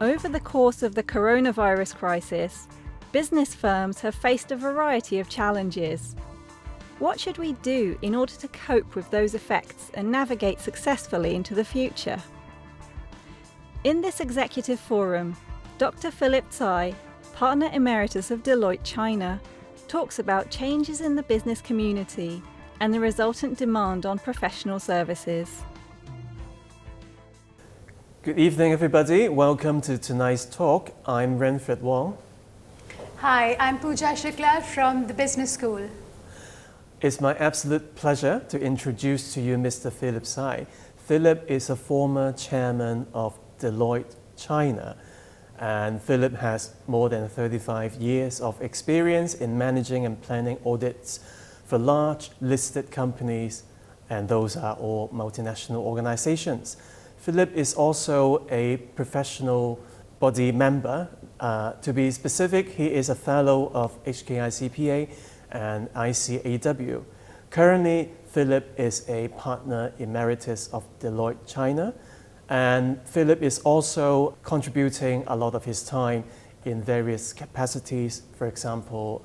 Over the course of the coronavirus crisis, business firms have faced a variety of challenges. What should we do in order to cope with those effects and navigate successfully into the future? In this executive forum, Dr. Philip Tsai, Partner Emeritus of Deloitte China, talks about changes in the business community and the resultant demand on professional services. Good evening, everybody. Welcome to tonight's talk. I'm Renfred Wong. Hi, I'm Pooja Shukla from the Business School. It's my absolute pleasure to introduce to you Mr. Philip Tsai. Philip is a former chairman of Deloitte China, and Philip has more than 35 years of experience in managing and planning audits for large listed companies, and those are all multinational organizations. Philip is also a professional body member. To be specific, he is a fellow of HKICPA and ICAW. Currently, Philip is a partner emeritus of Deloitte China, and Philip is also contributing a lot of his time in various capacities. For example,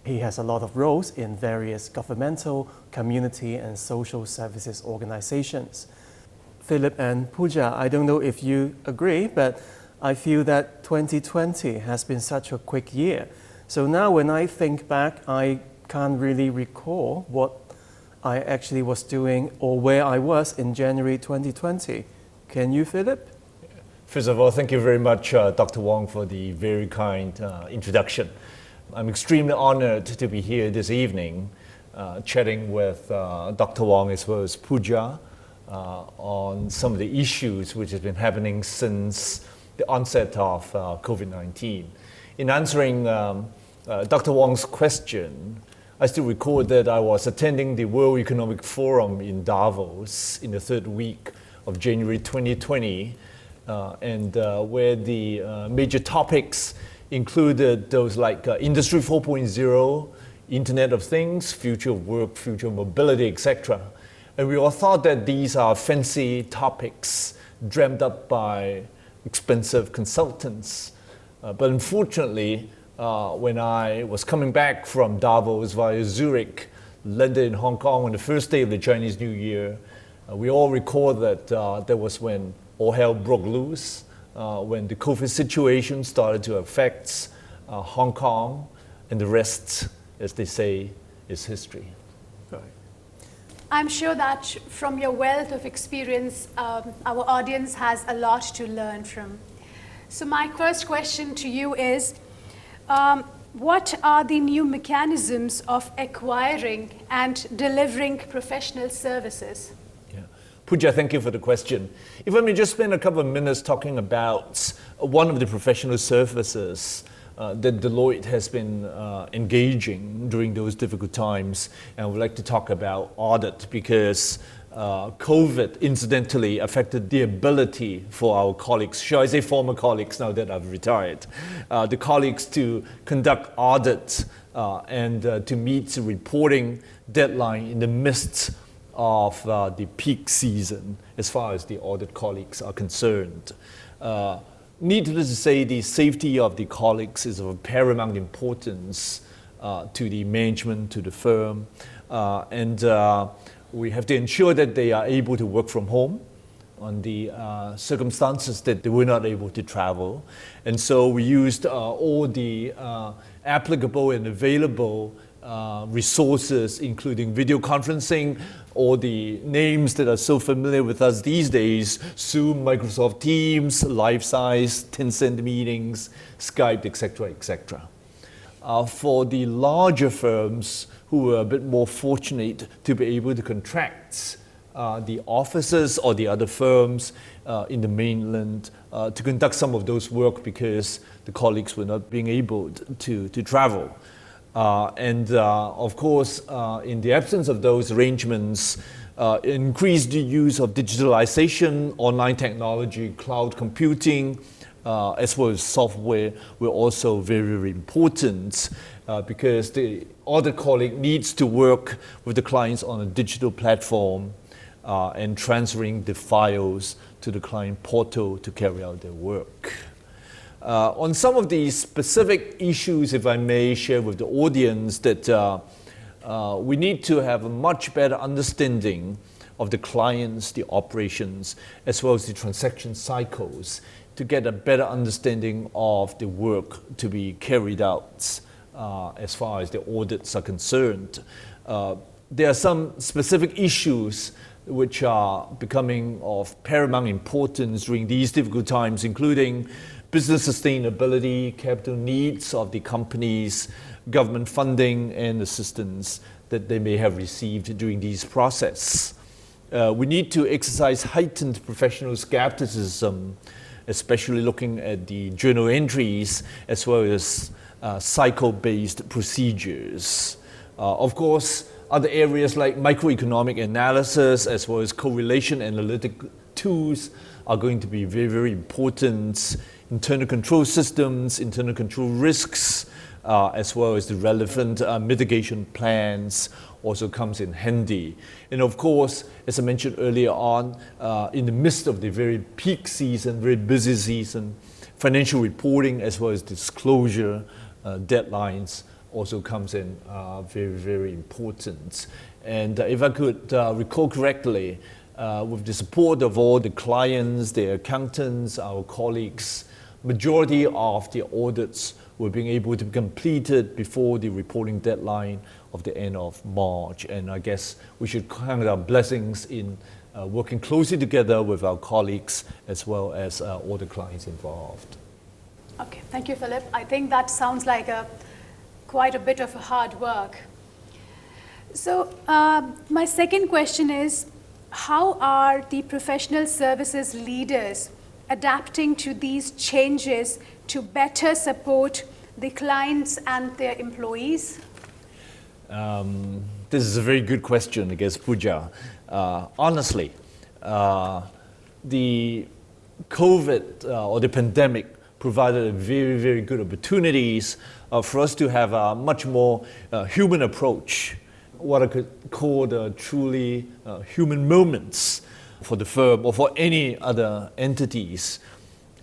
he has a lot of roles in various governmental, community, and social services organizations. Philip and Pooja, I don't know if you agree, but I feel that 2020 has been such a quick year. So now when I think back, I can't really recall what I actually was doing or where I was in January 2020. Can you, Philip? First of all, thank you very much, Dr. Wong, for the very kind introduction. I'm extremely honored to be here this evening, chatting with Dr. Wong as well as Pooja, on some of the issues which have been happening since the onset of COVID-19. In answering Dr. Wong's question, I still recall that I was attending the World Economic Forum in Davos in the third week of January 2020, and where the major topics included those like Industry 4.0, Internet of Things, future of work, future of mobility, etc. And we all thought that these are fancy topics dreamt up by expensive consultants. But unfortunately, when I was coming back from Davos via Zurich, landed in Hong Kong on the first day of the Chinese New Year, we all recall that that was when all hell broke loose, when the COVID situation started to affect Hong Kong, and the rest, as they say, is history. I'm sure that from your wealth of experience, our audience has a lot to learn from. So my first question to you is, what are the new mechanisms of acquiring and delivering professional services? Pooja, thank you for the question. If I may just spend a couple of minutes talking about one of the professional services that Deloitte has been engaging during those difficult times, and I would like to talk about audit, because COVID incidentally affected the ability for our colleagues, shall I say former colleagues now that I've retired, the colleagues to conduct audit and to meet the reporting deadline in the midst of the peak season as far as the audit colleagues are concerned. Needless to say, the safety of the colleagues is of paramount importance to the management, to the firm, and we have to ensure that they are able to work from home on the circumstances that they were not able to travel. And so we used all the applicable and available resources, including video conferencing, all the names that are so familiar with us these days: Zoom, Microsoft Teams, Life-Size, Tencent meetings, Skype, etc., etc. For the larger firms who were a bit more fortunate to be able to contract the offices or the other firms in the mainland to conduct some of those work because the colleagues were not being able to travel. Of course, in the absence of those arrangements, increased use of digitalization, online technology, cloud computing, as well as software were also very, very important because the audit colleague needs to work with the clients on a digital platform and transferring the files to the client portal to carry out their work. On some of the specific issues, if I may share with the audience, that we need to have a much better understanding of the clients, the operations, as well as the transaction cycles to get a better understanding of the work to be carried out as far as the audits are concerned. There are some specific issues which are becoming of paramount importance during these difficult times, including business sustainability, capital needs of the companies, government funding and assistance that they may have received during these process. We need to exercise heightened professional skepticism, especially looking at the journal entries as well as cycle-based procedures. Of course, other areas like microeconomic analysis as well as correlation analytic tools are going to be very, very important. Internal control systems, internal control risks, as well as the relevant mitigation plans also comes in handy. And of course, as I mentioned earlier on, in the midst of the very peak season, very busy season, financial reporting as well as disclosure deadlines also comes in very, very important. And if I could recall correctly, with the support of all the clients, the accountants, our colleagues, majority of the audits were being able to be completed before the reporting deadline of the end of March. And I guess we should count our blessings in working closely together with our colleagues as well as all the clients involved. Okay, thank you, Philip. I think that sounds like quite a bit of hard work. So my second question is, how are the professional services leaders adapting to these changes to better support the clients and their employees? This is a very good question, I guess, Pooja. Honestly, the COVID or the pandemic provided a very, very good opportunities for us to have a much more human approach, what I could call the truly human moments for the firm or for any other entities,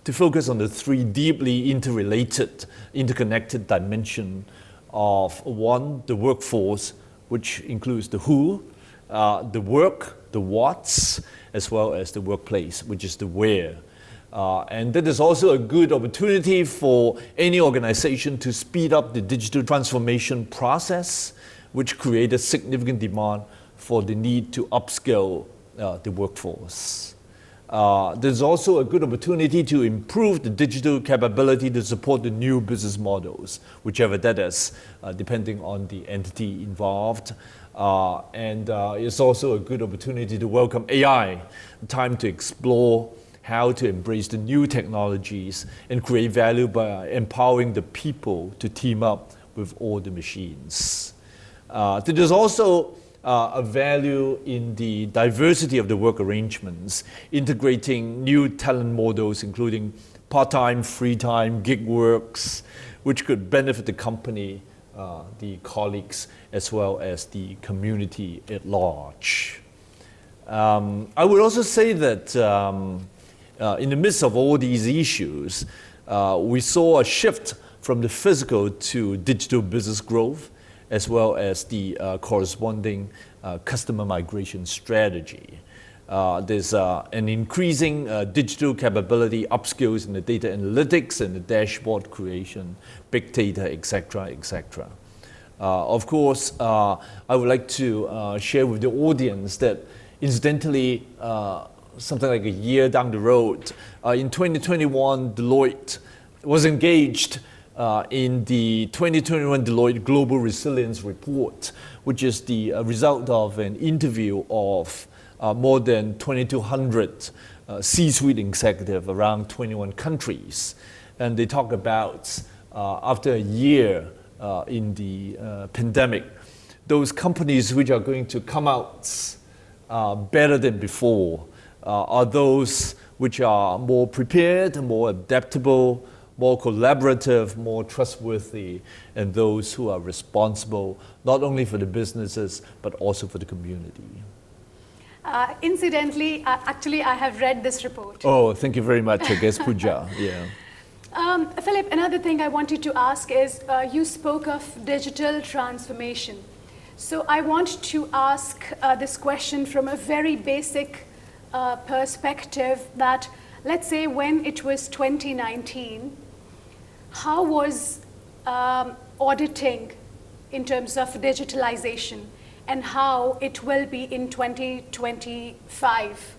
to focus on the three deeply interrelated, interconnected dimension of one, the workforce, which includes the who, the work, the what's, as well as the workplace, which is the where. And that is also a good opportunity for any organization to speed up the digital transformation process, which created significant demand for the need to upskill the workforce. There's also a good opportunity to improve the digital capability to support the new business models, whichever that is, depending on the entity involved. And it's also a good opportunity to welcome AI, time to explore how to embrace the new technologies and create value by empowering the people to team up with all the machines. There's also a value in the diversity of the work arrangements, integrating new talent models, including part-time, free-time, gig works, which could benefit the company, the colleagues, as well as the community at large. I would also say that in the midst of all these issues, we saw a shift from the physical to digital business growth, as well as the corresponding customer migration strategy. There's an increasing digital capability, upskills in the data analytics and the dashboard creation, big data, etc., etc. Of course, I would like to share with the audience that, incidentally, something like a year down the road, in 2021, Deloitte was engaged in the 2021 Deloitte Global Resilience Report, which is the result of an interview of more than 2,200 C-suite executives around 21 countries. And they talk about, after a year in the pandemic, those companies which are going to come out better than before are those which are more prepared, more adaptable, more collaborative, more trustworthy, and those who are responsible not only for the businesses but also for the community. Incidentally, actually, I have read this report. Oh, thank you very much, I guess, Pooja. Yeah. Philip, another thing I wanted to ask is, you spoke of digital transformation. So I want to ask this question from a very basic perspective that, let's say when it was 2019, how was auditing in terms of digitalization, and how it will be in 2025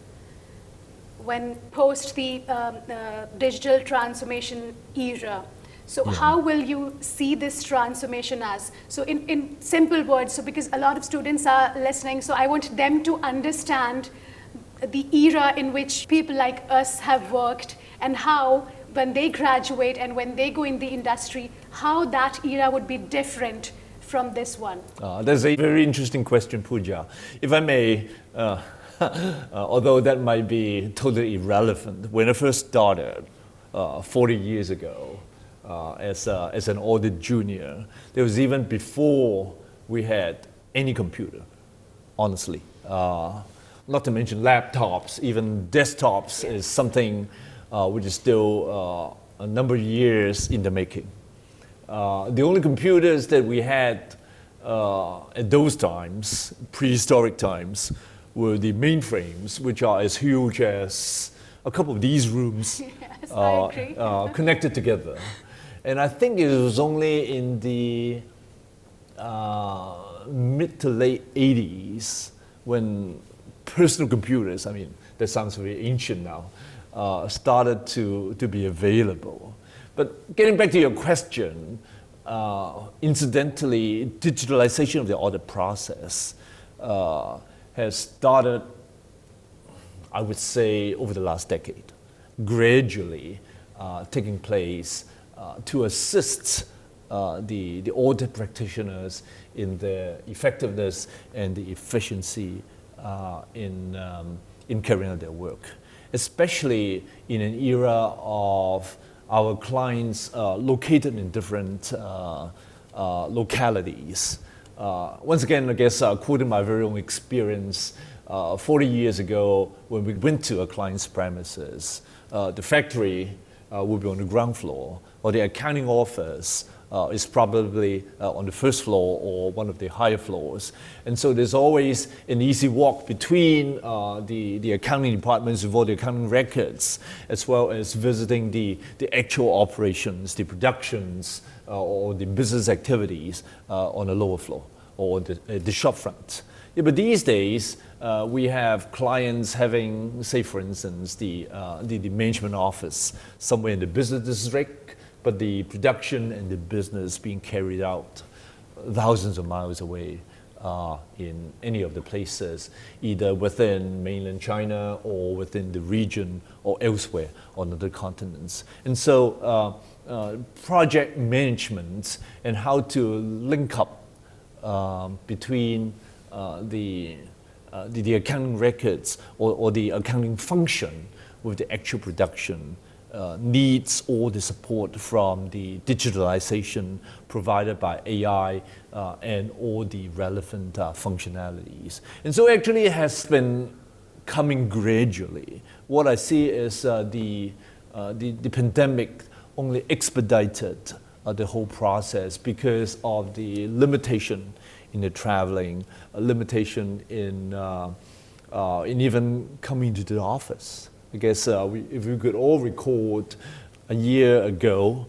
when post the digital transformation era. So how will you see this transformation as? So in simple words, so because a lot of students are listening, so I want them to understand the era in which people like us have worked, and how when they graduate and when they go in the industry, how that era would be different from this one. That's a very interesting question, Pooja. If I may, although that might be totally irrelevant, when I first started 40 years ago as an audit junior, there was even before we had any computer, honestly. Not to mention laptops, even desktops is something which is still a number of years in the making. The only computers that we had at those times, prehistoric times, were the mainframes, which are as huge as a couple of these rooms. Yes, I agree. Connected together. And I think it was only in the mid to late 80s when personal computers, I mean, that sounds very ancient now, started to be available. But getting back to your question, incidentally, digitalization of the audit process has started, I would say, over the last decade, gradually taking place to assist the audit practitioners in their effectiveness and the efficiency in carrying out their work, especially in an era of our clients located in different localities. Once again, I guess quoting my very own experience, 40 years ago when we went to a client's premises, the factory would be on the ground floor, or the accounting office is probably on the first floor or one of the higher floors. And so there's always an easy walk between the accounting departments with all the accounting records, as well as visiting the actual operations, the productions, or the business activities on the lower floor or the shop front. Yeah, but these days, we have clients having, say for instance, the management office somewhere in the business district, but the production and the business being carried out thousands of miles away in any of the places, either within mainland China or within the region or elsewhere on other continents. And so project management and how to link up between the accounting records or the accounting function with the actual production needs all the support from the digitalization provided by AI and all the relevant functionalities. And so actually it has been coming gradually. What I see is the pandemic only expedited the whole process because of the limitation in the traveling, a limitation in even coming to the office. I guess if we could all record a year ago,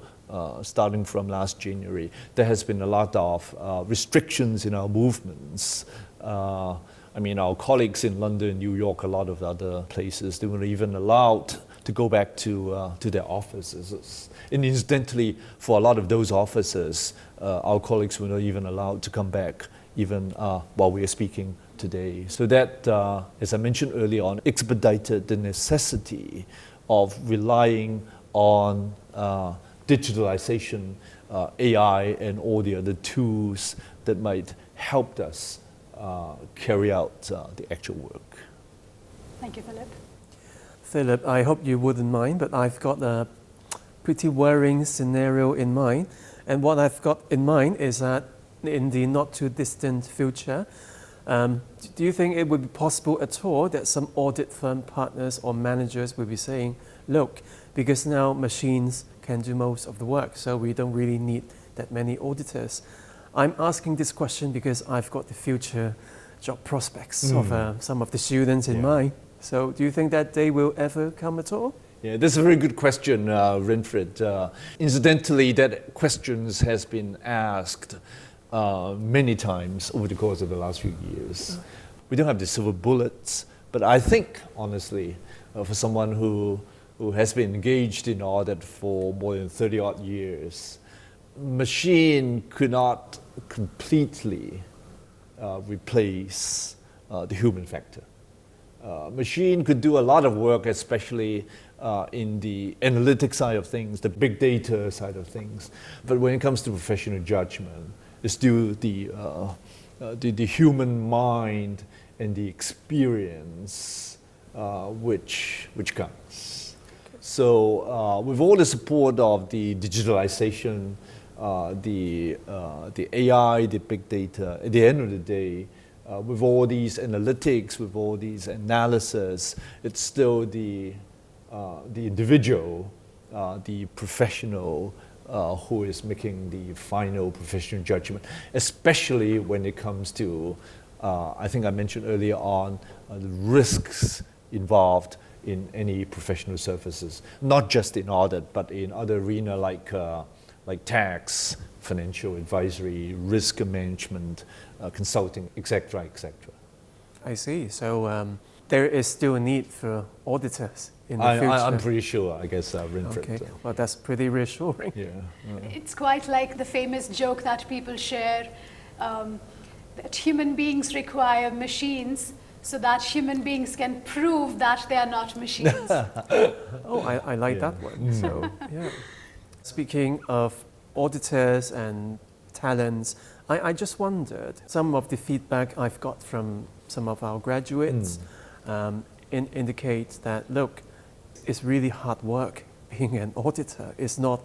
starting from last January, there has been a lot of restrictions in our movements. I mean, our colleagues in London, New York, a lot of other places, they weren't even allowed to go back to their offices. And incidentally, for a lot of those offices, our colleagues were not even allowed to come back even while we are speaking today. So that, as I mentioned earlier on, expedited the necessity of relying on digitalization, AI, and all the other tools that might help us carry out the actual work. Thank you, Philip. Philip, I hope you wouldn't mind, but I've got a pretty worrying scenario in mind. And what I've got in mind is that in the not too distant future, Do you think it would be possible at all that some audit firm partners or managers will be saying, look, because now machines can do most of the work, so we don't really need that many auditors? I'm asking this question because I've got the future job prospects of some of the students in mind. So do you think that day will ever come at all? Yeah, that's a very good question, Winfred. Incidentally, that question has been asked many times over the course of the last few years. We don't have the silver bullets, but I think, honestly, for someone who has been engaged in audit for more than 30 odd years, machine could not completely replace the human factor. Machine could do a lot of work, especially in the analytic side of things, the big data side of things. But when it comes to professional judgment, it's still the human mind and the experience which counts. So with all the support of the digitalization, the AI, the big data, at the end of the day, with all these analytics, with all these analysis, it's still the individual, the professional who is making the final professional judgment, especially when it comes to, I think I mentioned earlier on, the risks involved in any professional services, not just in audit, but in other arena like tax, financial advisory, risk management, consulting, etc., etc. I see. So there is still a need for auditors in the future. I'm pretty sure, I guess, Winfred. Okay, well, that's pretty reassuring. Yeah. It's quite like the famous joke that people share, that human beings require machines so that human beings can prove that they are not machines. Oh, I like that one. So, yeah. Speaking of auditors and talents, I just wondered, some of the feedback I've got from some of our graduates indicate that, look, it's really hard work being an auditor. It's not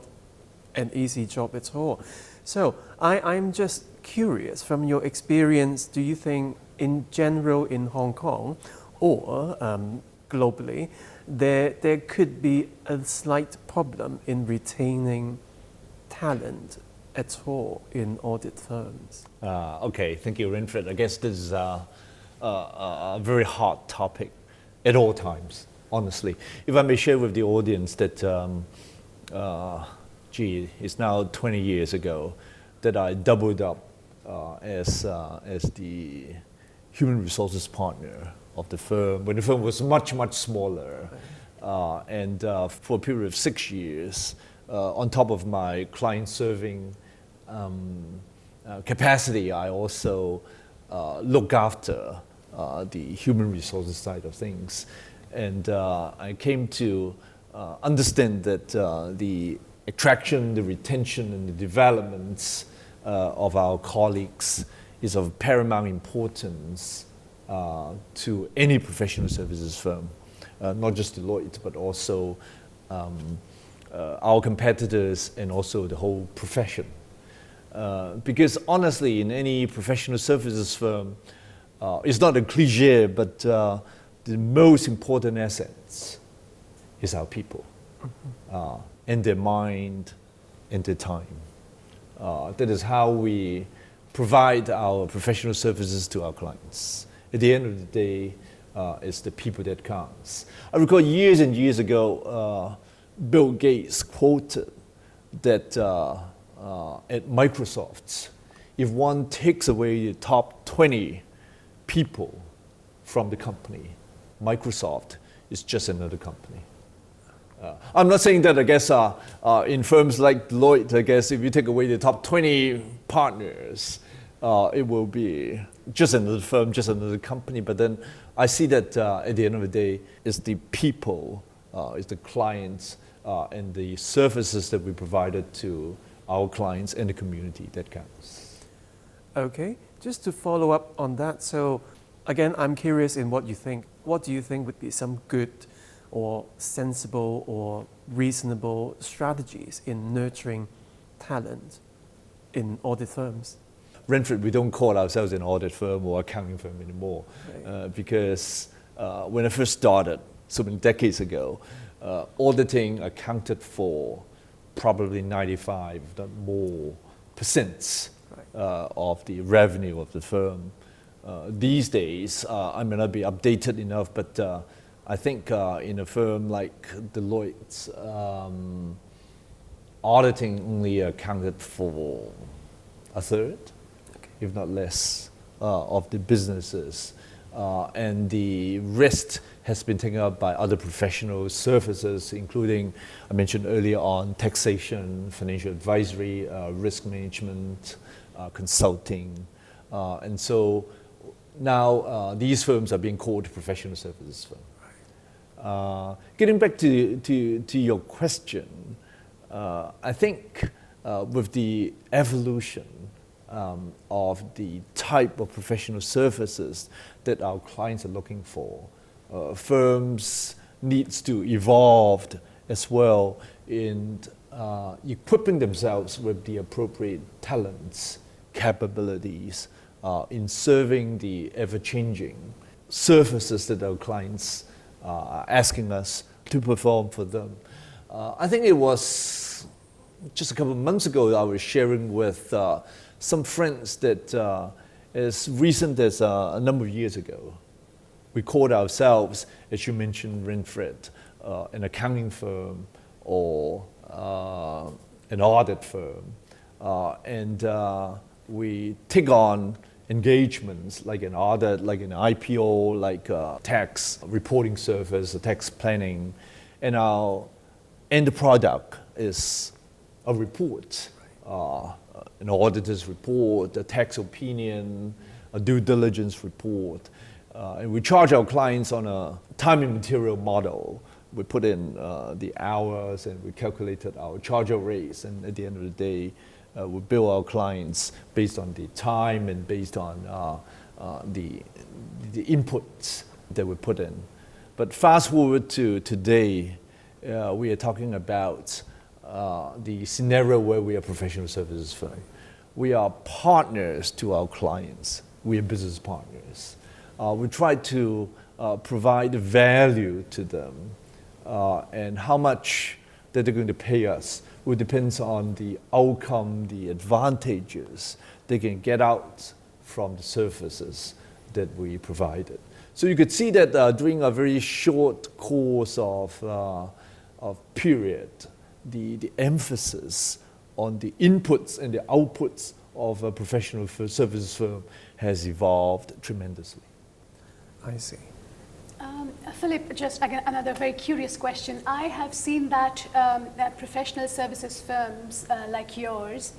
an easy job at all. So I'm just curious, from your experience, do you think in general in Hong Kong or globally, there could be a slight problem in retaining talent at all in audit firms? Okay, thank you, Winfred. I guess this is a very hot topic at all times, honestly. If I may share with the audience that, it's now 20 years ago that I doubled up as the human resources partner of the firm, when the firm was much, much smaller. And for a period of 6 years, on top of my client-serving capacity, I also look after the human resources side of things. And I came to understand that the attraction, the retention, and the developments of our colleagues is of paramount importance to any professional services firm, not just Deloitte, but also our competitors and also the whole profession. Because honestly, in any professional services firm, it's not a cliche, but the most important assets is our people, and their mind and their time. That is how we provide our professional services to our clients. At the end of the day, it's the people that counts. I recall years and years ago, Bill Gates quoted that at Microsoft, if one takes away the top 20 people from the company, Microsoft is just another company. I'm not saying that, I guess, in firms like Deloitte, I guess, if you take away the top 20 partners, it will be just another firm, just another company. But then I see that at the end of the day, it's the people, it's the clients, and the services that we provided to our clients and the community that counts. Okay, just to follow up on that, so again, I'm curious in what you think. What do you think would be some good or sensible or reasonable strategies in nurturing talent in audit firms? Renfrew, we don't call ourselves an audit firm or accounting firm anymore, because when I first started, so many decades ago, auditing accounted for probably 95, if not more, percent of the revenue of the firm. These days, I may not be updated enough, but I think in a firm like Deloitte's, auditing only accounted for a third, if not less, of the businesses. And the rest has been taken up by other professional services, including, I mentioned earlier on, taxation, financial advisory, risk management, consulting. And so now these firms are being called professional services firms. Getting back to your question, I think with the evolution of the type of professional services that our clients are looking for, firms needs to evolve as well in equipping themselves with the appropriate talents, capabilities in serving the ever-changing services that our clients are asking us to perform for them. I think it was just a couple of months ago I was sharing with some friends that as recent as a number of years ago, we called ourselves, as you mentioned, Renfrew, an accounting firm or an audit firm. And we take on engagements like an audit, like an IPO, like a tax reporting service, a tax planning, and our end product is a report, an auditor's report, a tax opinion, a due diligence report. And we charge our clients on a time and material model. We put in the hours and we calculated our charge-out rates, and at the end of the day, we bill our clients based on the time and based on the inputs that we put in. But fast forward to today, we are talking about the scenario where we are professional services firm. We are partners to our clients. We are business partners. We try to provide value to them, and how much that they're going to pay us will depend on the outcome, the advantages they can get out from the services that we provided. So you could see that during a very short course of period, the emphasis on the inputs and the outputs of a professional services firm has evolved tremendously. I see. Philip, just again another very curious question. I have seen that, that professional services firms like yours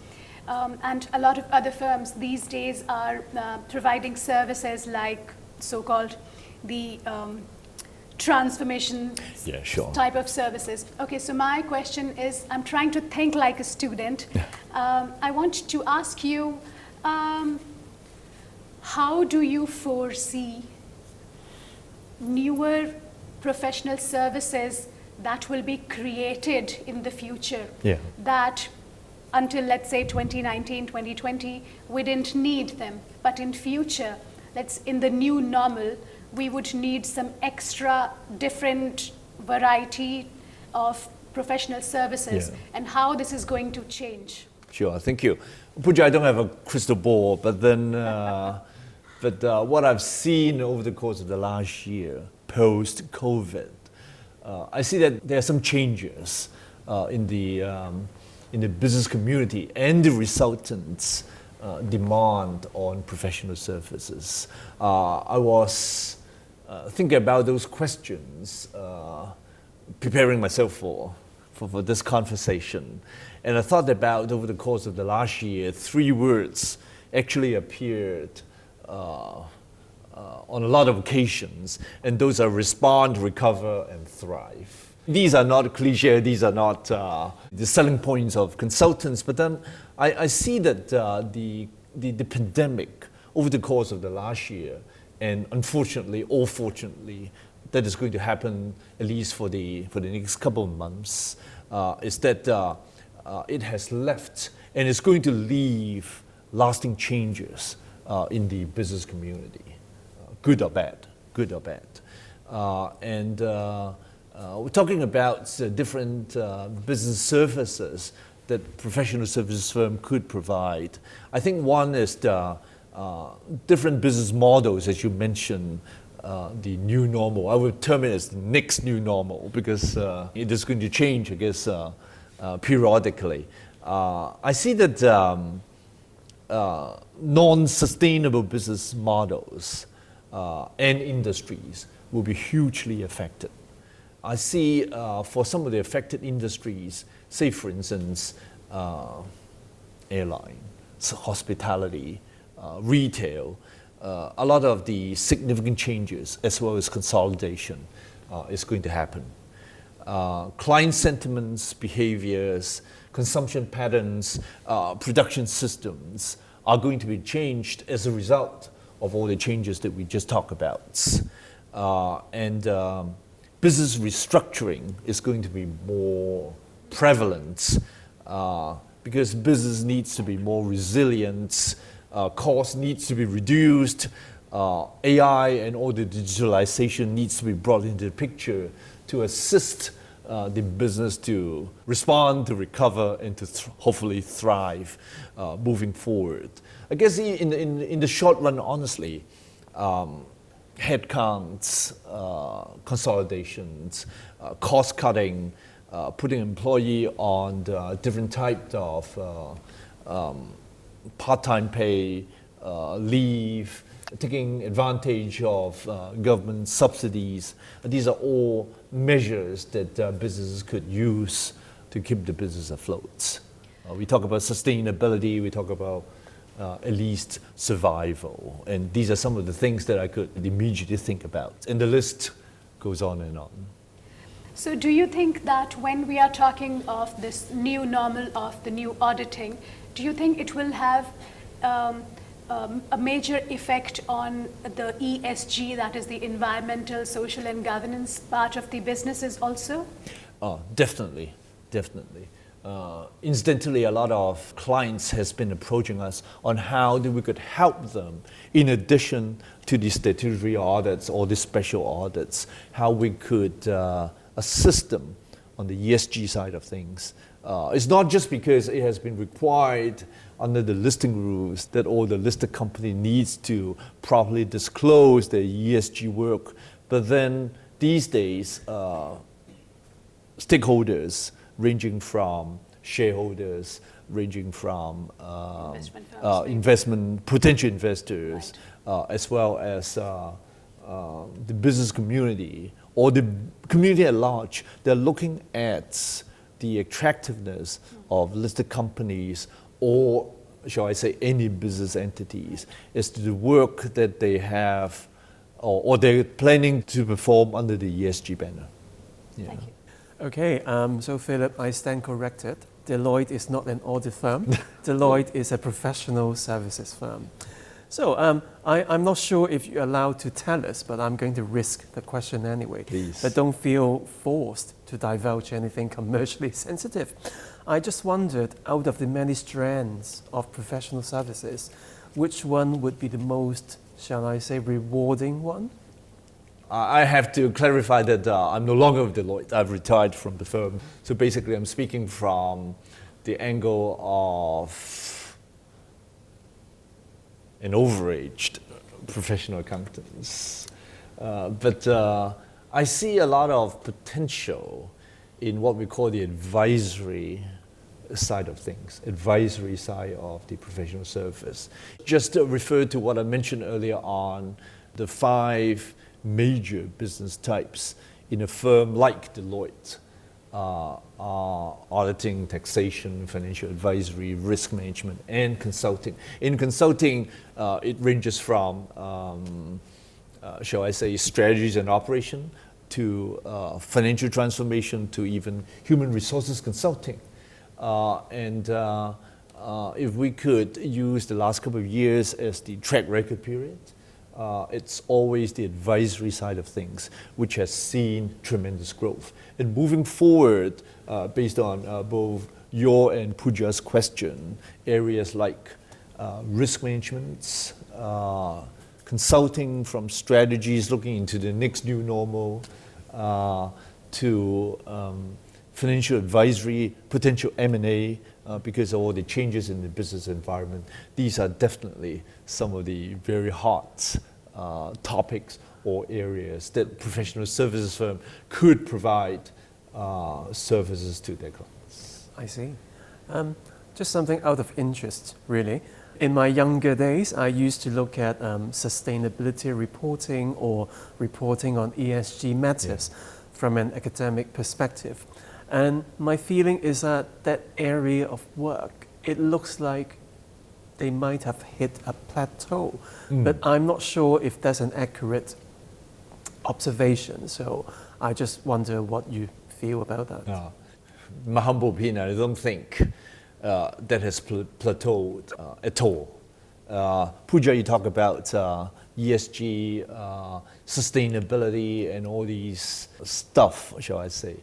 and a lot of other firms these days are providing services like so-called the transformation type of services. Okay, so my question is, I'm trying to think like a student. I want to ask you, how do you foresee newer professional services that will be created in the future that until let's say 2019, 2020, we didn't need them, but in future, in the new normal, we would need some extra different variety of professional services and how this is going to change? Sure, thank you. Pooja, I don't have a crystal ball, but then what I've seen over the course of the last year, post-COVID, I see that there are some changes in the business community and the resultant demand on professional services. I was thinking about those questions, preparing myself for this conversation, and I thought about over the course of the last year, 3 words actually appeared on a lot of occasions, and those are respond, recover, and thrive. These are not cliche, these are not the selling points of consultants, but then I see that the pandemic over the course of the last year, and unfortunately or fortunately, that is going to happen at least for the next couple of months, is that it has left and is going to leave lasting changes in the business community, good or bad, good or bad. We're talking about different business services that professional services firm could provide. I think one is the different business models, as you mentioned, the new normal. I would term it as the next new normal because it is going to change, I guess, periodically. I see that non-sustainable business models and industries will be hugely affected. I see for some of the affected industries, say for instance, airline, hospitality, retail, a lot of the significant changes as well as consolidation is going to happen. Client sentiments, behaviors, consumption patterns, production systems are going to be changed as a result of all the changes that we just talked about. Business restructuring is going to be more prevalent because business needs to be more resilient, cost needs to be reduced, AI and all the digitalization needs to be brought into the picture to assist the business to respond, to recover, and to hopefully thrive moving forward. I guess in the short run, honestly, headcounts, consolidations, cost cutting, putting employee on different types of part-time pay, leave, taking advantage of government subsidies. These are all measures that businesses could use to keep the business afloat. We talk about sustainability, we talk about at least survival. And these are some of the things that I could immediately think about. And the list goes on and on. So do you think that when we are talking of this new normal, of the new auditing, do you think it will have a major effect on the ESG, that is the environmental, social and governance part of the businesses also? Definitely. Incidentally, a lot of clients has been approaching us on how we could help them in addition to the statutory audits or the special audits, how we could assist them on the ESG side of things. It's not just because it has been required under the listing rules that all the listed company needs to properly disclose their ESG work, but then these days, stakeholders ranging from shareholders, ranging from potential investors, right, as well as the business community or the community at large, they're looking at the attractiveness of listed companies, or shall I say any business entities, as to the work that they have or they're planning to perform under the ESG banner. Yeah. Thank you. Okay, so Philip, I stand corrected. Deloitte is not an audit firm. Deloitte is a professional services firm. So I'm not sure if you're allowed to tell us, but I'm going to risk the question anyway. Please. But don't feel forced to divulge anything commercially sensitive. I just wondered, out of the many strands of professional services, which one would be the most, shall I say, rewarding one? I have to clarify that I'm no longer with Deloitte. I've retired from the firm. So basically, I'm speaking from the angle of an overaged professional accountants. But I see a lot of potential in what we call the advisory side of things, advisory side of the professional service. Just to refer to what I mentioned earlier on, the 5 major business types in a firm like Deloitte are auditing, taxation, financial advisory, risk management, and consulting. In consulting, it ranges from, shall I say, strategies and operation to financial transformation to even human resources consulting. If we could use the last couple of years as the track record period, it's always the advisory side of things which has seen tremendous growth. And moving forward, based on both your and Pooja's question, areas like risk management, consulting from strategies, looking into the next new normal, to financial advisory, potential M&A, because of all the changes in the business environment. These are definitely some of the very hot topics or areas that professional services firm could provide services to their clients. I see. Just something out of interest, really. In my younger days, I used to look at sustainability reporting or reporting on ESG matters from an academic perspective. And my feeling is that that area of work, it looks like they might have hit a plateau. But I'm not sure if that's an accurate observation. So I just wonder what you feel about that. My humble opinion, I don't think that has plateaued at all. Pooja, you talk about ESG, sustainability, and all these stuff, shall I say.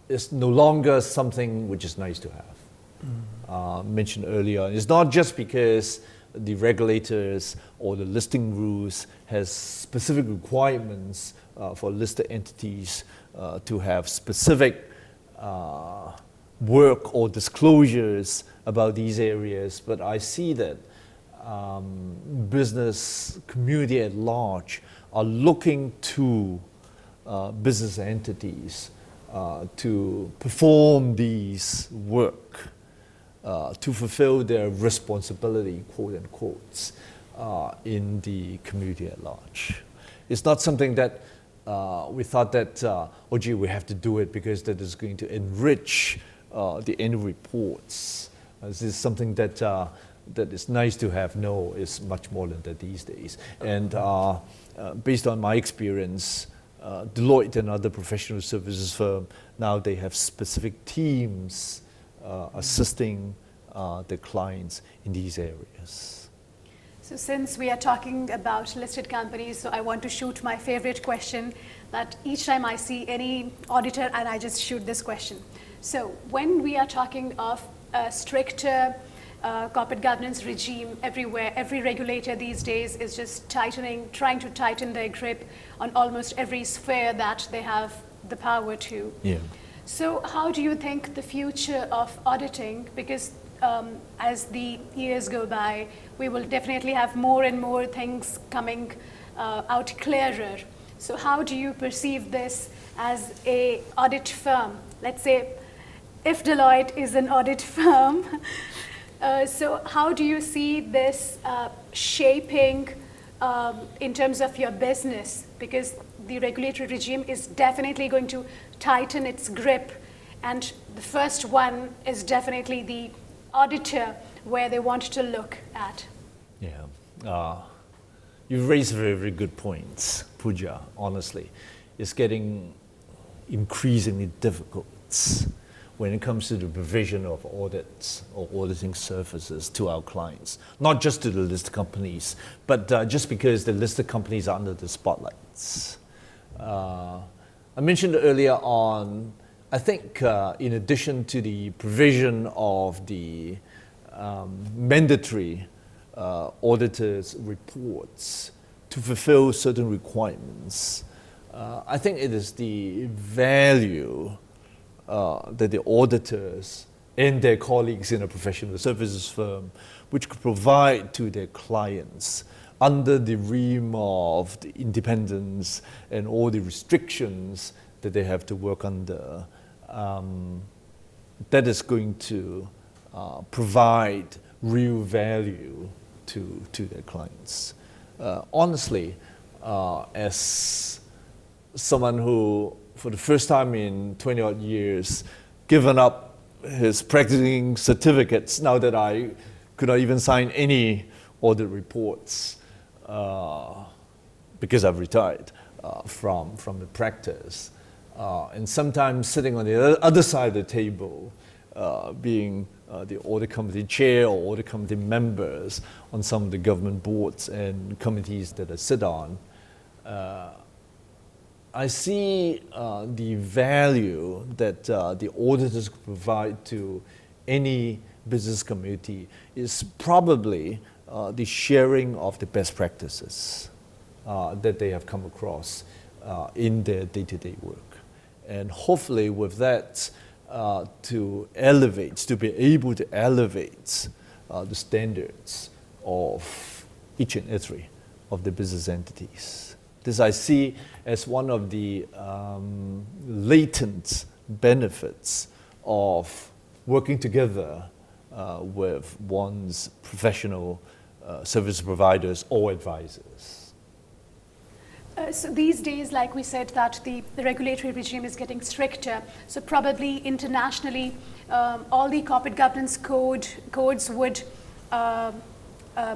It's no longer something which is nice to have. Mentioned earlier, it's not just because the regulators or the listing rules has specific requirements for listed entities to have specific work or disclosures about these areas, but I see that business community at large are looking to business entities to perform these work, to fulfill their responsibility, quote unquote, in the community at large. It's not something that we thought that, oh gee, we have to do it because that is going to enrich the annual reports. This is something that that is nice to have. No, it's much more than that these days. And based on my experience, Deloitte and other professional services firms, now they have specific teams assisting their clients in these areas. So since we are talking about listed companies, so I want to shoot my favorite question that each time I see any auditor, and I just shoot this question. So when we are talking of a stricter corporate governance regime everywhere, every regulator these days is just trying to tighten their grip on almost every sphere that they have the power to. Yeah. So how do you think the future of auditing, because as the years go by, we will definitely have more and more things coming out clearer. So how do you perceive this as a audit firm? Let's say if Deloitte is an audit firm, so how do you see this shaping in terms of your business? Because the regulatory regime is definitely going to tighten its grip, and the first one is definitely the auditor, where they want to look at. Yeah, you've raised very, very good points, Pooja, honestly. It's getting increasingly difficult when it comes to the provision of audits or auditing services to our clients, not just to the listed companies, but just because the listed companies are under the spotlights. I mentioned earlier on, I think in addition to the provision of the mandatory auditors' reports to fulfill certain requirements, I think it is the value that the auditors and their colleagues in a professional services firm, which could provide to their clients under the realm of the independence and all the restrictions that they have to work under, that is going to provide real value to their clients. Honestly, as someone who, for the first time in 20 odd years, given up his practicing certificates now that I could not even sign any audit reports because I've retired from the practice. And sometimes sitting on the other side of the table, being the audit committee chair or audit committee members on some of the government boards and committees that I sit on, I see the value that the auditors could provide to any business community is probably the sharing of the best practices that they have come across in their day-to-day work. And hopefully with that, to be able to elevate the standards of each and every of the business entities. This I see as one of the latent benefits of working together with one's professional service providers or advisors. So these days, like we said, that the regulatory regime is getting stricter. So probably internationally, all the corporate governance codes would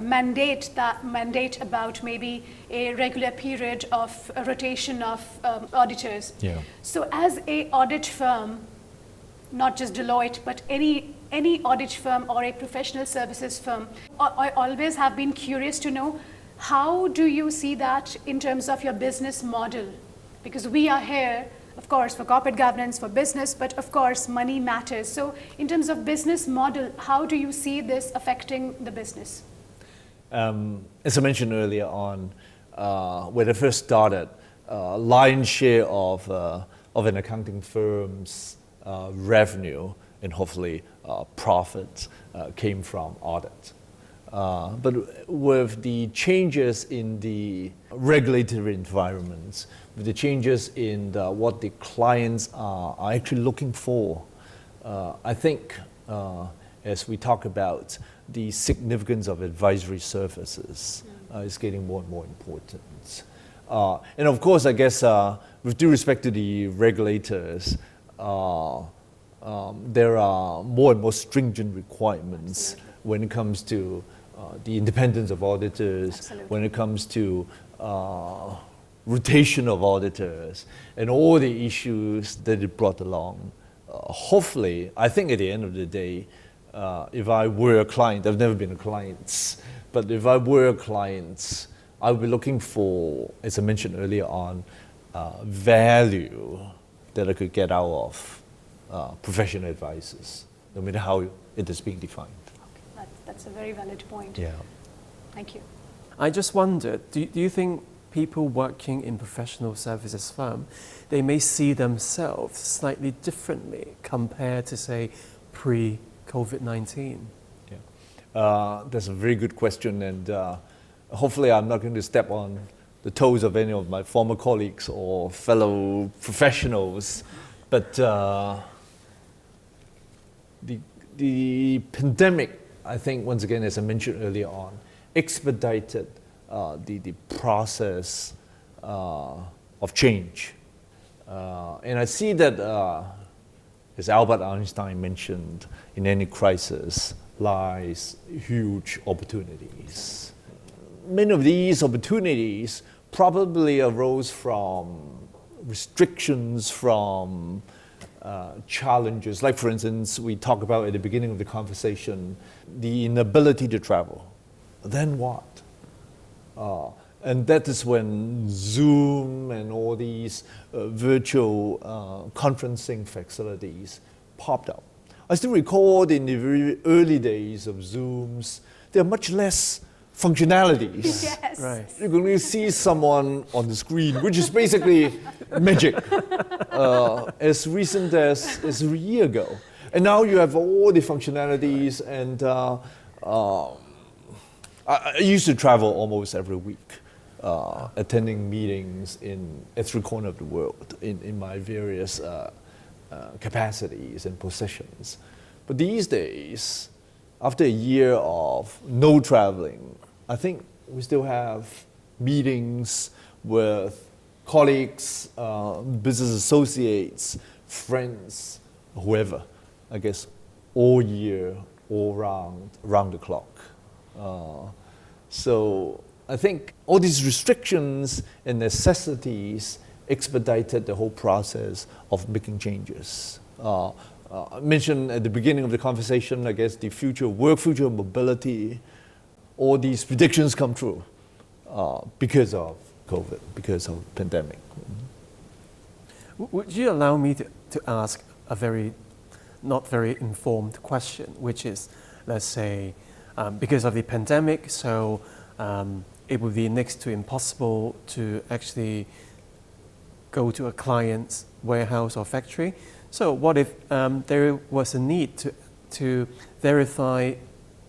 mandate about maybe a regular period of rotation of auditors. Yeah. So as a audit firm, not just Deloitte, but any audit firm or a professional services firm, I always have been curious to know, how do you see that in terms of your business model? Because we are here, of course, for corporate governance, for business, but of course, money matters. So in terms of business model, how do you see this affecting the business? As I mentioned earlier on, when I first started, lion's share of an accounting firm's revenue and hopefully profit came from audit. But with the changes in the regulatory environments, with the changes in what the clients are actually looking for, I think as we talk about the significance of advisory services is getting more and more important. And of course, I guess with due respect to the regulators, there are more and more stringent requirements when it comes to the independence of auditors, when it comes to rotation of auditors, and all the issues that it brought along. Hopefully, I think at the end of the day, if I were a client, I've never been a client, but if I were a client, I would be looking for, as I mentioned earlier on, value that I could get out of professional advisors, no matter how it is being defined. Okay. That's a very valid point. Yeah. Thank you. I just wondered, do you think people working in professional services firm, they may see themselves slightly differently compared to, say, pre-COVID-19? Yeah. That's a very good question, and hopefully I'm not going to step on the toes of any of my former colleagues or fellow professionals, but the pandemic, I think, once again, as I mentioned earlier on, expedited the process of change. And I see that, as Albert Einstein mentioned, in any crisis lies huge opportunities. Many of these opportunities probably arose from restrictions, from challenges. Like, for instance, we talked about at the beginning of the conversation, the inability to travel. Then what? And that is when Zoom and all these virtual conferencing facilities popped up. I still recall in the very early days of Zooms, there are much less functionalities. Yes. Right. You're going to see someone on the screen, which is basically magic, as recent as a year ago. And now you have all the functionalities, and I used to travel almost every week, attending meetings in every corner of the world in my various capacities and positions. But these days, after a year of no traveling, I think we still have meetings with colleagues, business associates, friends, whoever, I guess, all year, all round the clock. So I think all these restrictions and necessities expedited the whole process of making changes. I mentioned at the beginning of the conversation, I guess, the future work, future mobility, all these predictions come true because of COVID, because of pandemic. Would you allow me to ask a very not very informed question, which is, let's say, because of the pandemic, so it would be next to impossible to actually go to a client's warehouse or factory. So what if there was a need to verify,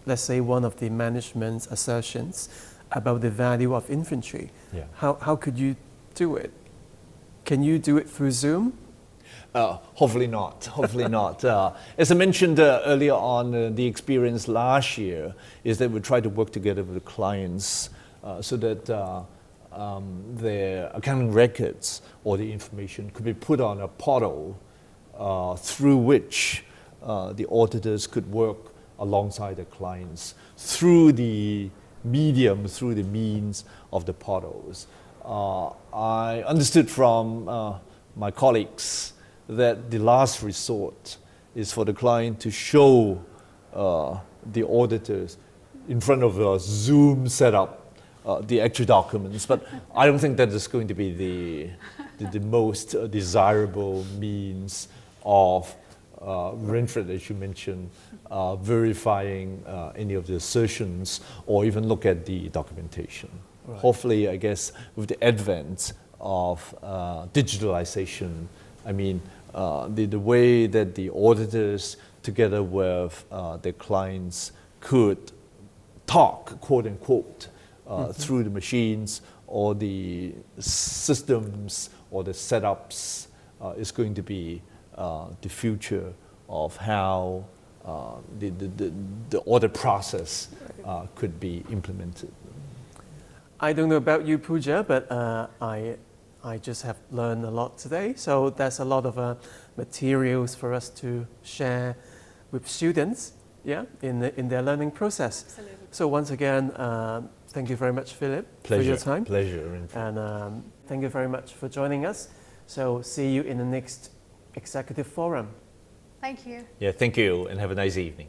let's say, one of the management's assertions about the value of inventory? Yeah. How could you do it? Can you do it through Zoom? Hopefully not. Hopefully not. As I mentioned earlier on, the experience last year is that we try to work together with the clients so that their accounting records or the information could be put on a portal through which the auditors could work alongside the clients through the medium, through the means of the portals. I understood from my colleagues that the last resort is for the client to show the auditors in front of a Zoom setup the actual documents, but I don't think that is going to be the most desirable means of Renfred, as you mentioned, verifying any of the assertions or even look at the documentation. Right. Hopefully, I guess, with the advent of digitalization, I mean, the way that the auditors, together with their clients, could talk, quote unquote, through the machines or the systems or the setups is going to be the future of how the audit process could be implemented. I don't know about you, Pooja, but I just have learned a lot today. So there's a lot of materials for us to share with students, yeah, in their learning process. Absolutely. So once again, thank you very much, Philip, for your time. Pleasure. And thank you very much for joining us. So see you in the next Executive Forum. Thank you. Yeah, thank you, and have a nice evening.